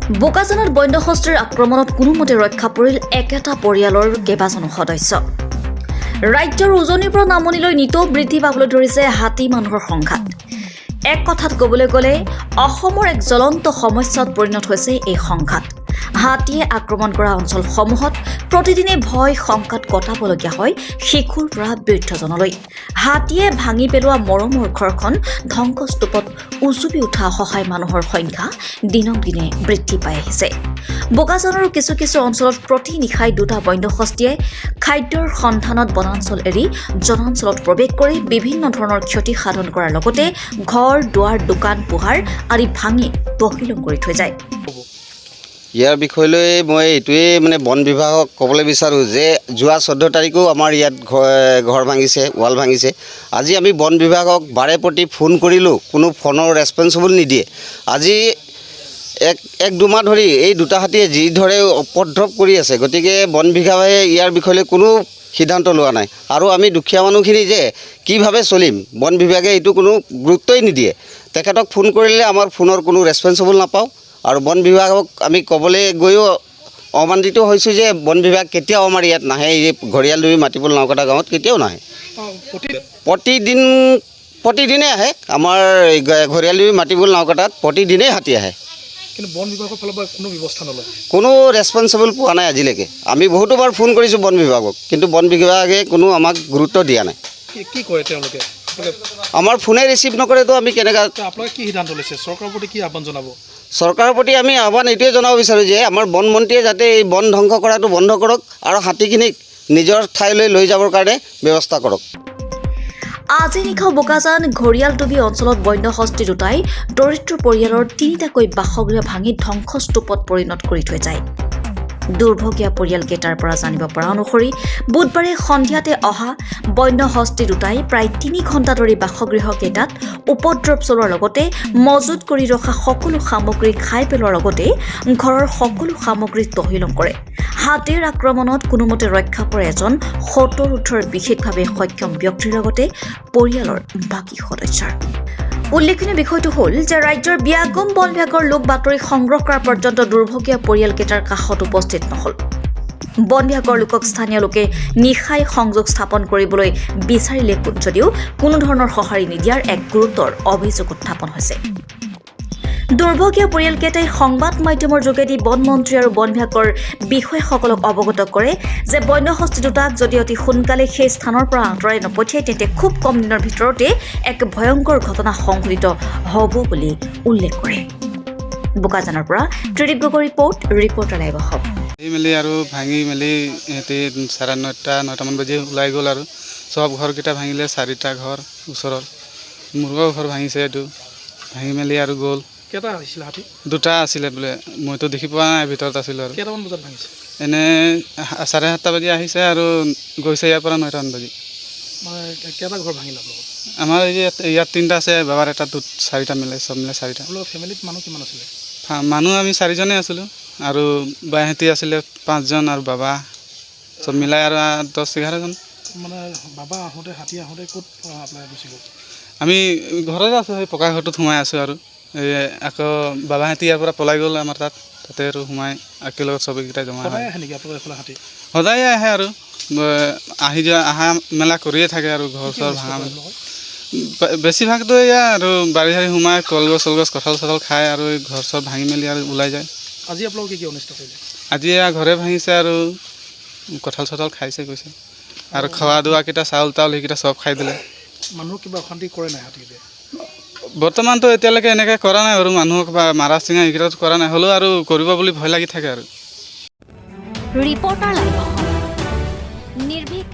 বোকাজানত বন্য হস্তীৰ আক্ৰমণত কোনোমতে ৰক্ষা পৰিল একেটা পৰিয়ালৰ কেইবাজনো সদস্য। ৰাজ্যৰ উজনিৰ পৰা নামনিলৈ নিতৌ বৃদ্ধি পাবলৈ ধৰিছে হাতী মানুহৰ সংঘাত। এক কথাত ক'বলৈ গ'লে অসমৰ এক জ্বলন্ত সমস্যাত পৰিণত হৈছে এই সংঘাত। হাতীয়ে আক্ৰমণ কৰা অঞ্চলসমূহত প্ৰতিদিনে ভয় শংকাত কটাবলগীয়া হয় শিশুৰ পৰা বৃদ্ধজনলৈ। হাতীয়ে ভাঙি পেলোৱা মৰমৰ ঘৰখন ধ্বংসস্তূপত উজুবি উঠা অসহায় মানুহৰ সংখ্যা দিনক দিনে বৃদ্ধি পাই আহিছে। বোকাজানৰ কিছু কিছু অঞ্চলত প্ৰতি নিশাই দুটা বন্য হস্তীয়ে খাদ্যৰ সন্ধানত বনাঞ্চল এৰি জনাঞ্চলত প্ৰৱেশ কৰি বিভিন্ন ধৰণৰ ক্ষতি সাধন কৰাৰ লগতে ঘৰ দুৱাৰ দোকান পোহাৰ আদি ভাঙি তহিলং কৰি থৈ যায়। ইয়াৰ বিষয়লৈ মই এইটোৱে বন বিভাগক ক'বলৈ বিচাৰোঁ যে যোৱা 14 তাৰিখেও আমাৰ ইয়াত ঘৰ ভাঙিছে, ৱাল ভাঙিছে। আজি আমি বন বিভাগক বাৰে প্ৰতি ফোন কৰিলোঁ, কোনো ফোনৰ ৰেছপন্সিবল নিদিয়ে। আজি এক দুমাহ ধৰি এই দুটা হাতীয়ে যি ধৰে উপদ্ৰৱ কৰি আছে, গতিকে বন বিভাগে ইয়াৰ বিষয়লৈ কোনো সিদ্ধান্ত লোৱা নাই। আৰু আমি দুখীয়া মানুহখিনি যে কিভাৱে চলিম, বন বিভাগে এইটো কোনো গুৰুত্বই নিদিয়ে। তেখেতক ফোন কৰিলে আমাৰ ফোনৰ কোনো ৰেছপন্সিবল নাপাওঁ। আৰু বন বিভাগক আমি ক'বলৈ গৈও অমান্তিত হৈছোঁ যে বন বিভাগ কেতিয়াও আমাৰ ইয়াত নাহে। এই ঘৰিয়ালদুবি মাটিপুল নাওকটা গাঁৱত কেতিয়াও নাহে। প্ৰতিদিনে আহে। আমাৰ ঘৰিয়ালদুবি মাটিপুল নাওকটাত প্ৰতিদিনেই হাতী আহে, কিন্তু বন বিভাগৰ ফালৰ পৰা কোনো ব্যৱস্থা নলয়, কোনো ৰেছপন্সিবল পোৱা নাই আজিলৈকে। আমি বহুতোবাৰ ফোন কৰিছোঁ বন বিভাগক, কিন্তু বন বিভাগে কোনো আমাক গুৰুত্ব দিয়া নাই। কি কৰে তেওঁলোকে? আমাৰ ফোনে ৰিচিভ নকৰেতো আমি কেনেকৈ। আপোনালোকে কি সিদ্ধান্ত লৈছে? চৰকাৰৰ প্ৰতি কি আহ্বান জনাব? চৰকাৰৰ প্ৰতি আমি আহ্বান এইটোৱে জনাব বিচাৰোঁ যে আমাৰ বন মন্ত্ৰীয়ে যাতে এই বন ধ্বংস কৰাটো বন্ধ কৰক আৰু হাতীখিনিক নিজৰ ঠাইলৈ লৈ যাবৰ কাৰণে ব্যৱস্থা কৰক। আজি নিশা বোকাজান ঘৰিয়ালডুবি অঞ্চলত বন্য হস্তি দুটাই দৰিদ্ৰ পৰিয়ালৰ 3টাকৈ বাসগৃহ ভাঙি ধ্বংসস্তূপত পৰিণত কৰি থৈ যায়। দুৰ্ভগীয়া পৰিয়ালকেইটাৰ পৰা জানিব পৰা অনুসৰি বুধবাৰে সন্ধিয়াতে অহা বন্য হস্তি দুটাই প্ৰায় 3 ঘণ্টা ধৰি বাসগৃহকেইটাত উপদ্ৰৱ চলোৱাৰ লগতে মজুত কৰি ৰখা সকলো সামগ্ৰী খাই পেলোৱাৰ লগতে ঘৰৰ সকলো সামগ্ৰী তহিলং কৰে। হাতীৰ আক্ৰমণত কোনোমতে ৰক্ষা পৰে এজন 70 বিশেষভাৱে সক্ষম ব্যক্তিৰ লগতে পৰিয়ালৰ বাকী সদস্যৰ। উল্লেখনীয় বিষয়টো হ'ল যে ৰাজ্যৰ বিয়াগম বন বিভাগৰ লোক বাতৰি সংগ্ৰহ কৰাৰ পৰ্যন্ত দুৰ্ভগীয়া পৰিয়ালকেইটাৰ কাষত উপস্থিত নহল। বন বিভাগৰ লোকক স্থানীয় লোকে নিশাই সংযোগ স্থাপন কৰিবলৈ বিচাৰিলে যদিও কোনো ধৰণৰ সঁহাৰি নিদিয়াৰ এক গুৰুতৰ অভিযোগ উত্থাপন হৈছে। দুৰ্ভগীয়া পৰিয়ালকেইটাই সংবাদ মাধ্যমৰ যোগেদি বন মন্ত্ৰী আৰু বন বিভাগৰ বিষয়াসকলক অৱগত কৰে যে বন্য হস্তি দুটাক যদি অতি সোনকালে সেই স্থানৰ পৰা আঁতৰাই নপঠিয়াই তেন্তে খুব কম দিনৰ ভিতৰতে এক ভয়ংকৰ ঘটনা সংঘটিত হ'ব বুলি উল্লেখ কৰে। বোকাজানৰ পৰা ত্ৰিদীপ গগৈ ৰিপৰ্টাৰ লাইভ অসম। মেলি আৰু ভাঙি মেলি সিহঁতি 9:30-9টামান বাজি ওলাই গ'ল আৰু চব ঘৰকেইটা ভাঙিলে। 4টা ঘৰ ওচৰৰ মুৰ্গৰ ঘৰ ভাঙিছে, এইটো ভাঙি মেলি আৰু গ'ল। কেইটা আহিছিলে হাতী? 2টা আছিলে বোলে, মইতো দেখি পোৱা নাই, ভিতৰত আছিলোঁ। আৰু কেইটামান বজাত ভাঙিছে? এনেই 7:30 বাজি আহিছে আৰু গৈছে ইয়াৰ পৰা 9টামান বাজি। মানে কেইটা ঘৰ ভাঙিলে আপোনালোকৰ? আমাৰ ইয়াত 3টা আছে, বাবাৰ এটা 4টা মিলাই, চব মিলাই 4টা। আপোনালোকৰ ফেমিলিত মানুহ কিমান আছিলে? মানুহ আমি 4জনেই আছিলোঁ, আৰু বাইহঁতি আছিলে 5জন আৰু বাবা, চব মিলাই আৰু 10-11জন। মানে বাবা আহোঁতে, হাতী আহোঁতে ক'ত আপোনাৰ গুচি গ'ল? আমি ঘৰতে আছোঁ, সেই পকা ঘৰটোত সোমাই আছোঁ। আৰু আকৌ বাবাহঁতি ইয়াৰ পৰা পলাই গ'ল আমাৰ তাতে আৰু সোমাই একেলগত চবেইকেইটা জমা হয়। সদায় আহে নেকি আপোনালোকৰ এইফালে হাতী? সদায় আহে আৰু অহা মেলা কৰিয়ে থাকে আৰু ঘৰ চৰ ভাঙা মেলা। বেছিভাগতো এয়া আৰু বাৰী চাৰী সোমাই কলগছ চলগছ কঁঠাল চঠাল খায় আৰু ঘৰ চৰ ভাঙি মেলি আৰু ওলাই যায়। আজি আপোনালোকে কি অনিষ্ট কৰিলে? আজি এয়া ঘৰে ভাঙিছে আৰু কঁঠাল চঠাল খাইছে কৈছে, আৰু খোৱা দোৱাকেইটা চাউল তাউল সেইকেইটা চব খাই দিলে। মানুহক কিবা অশান্তি কৰে নাই হাতীতে? বৰ্তমানতো এতিয়ালৈকে এনেকৈ কৰা নাই আৰু মানুহক বা মাৰা চিঙা এইকেইটাত কৰা নাই, হ'লেও আৰু কৰিব বুলি ভয় লাগি থাকে আৰু। ৰিপৰ্টাৰ লাইভ অসম, নিৰ্ভীক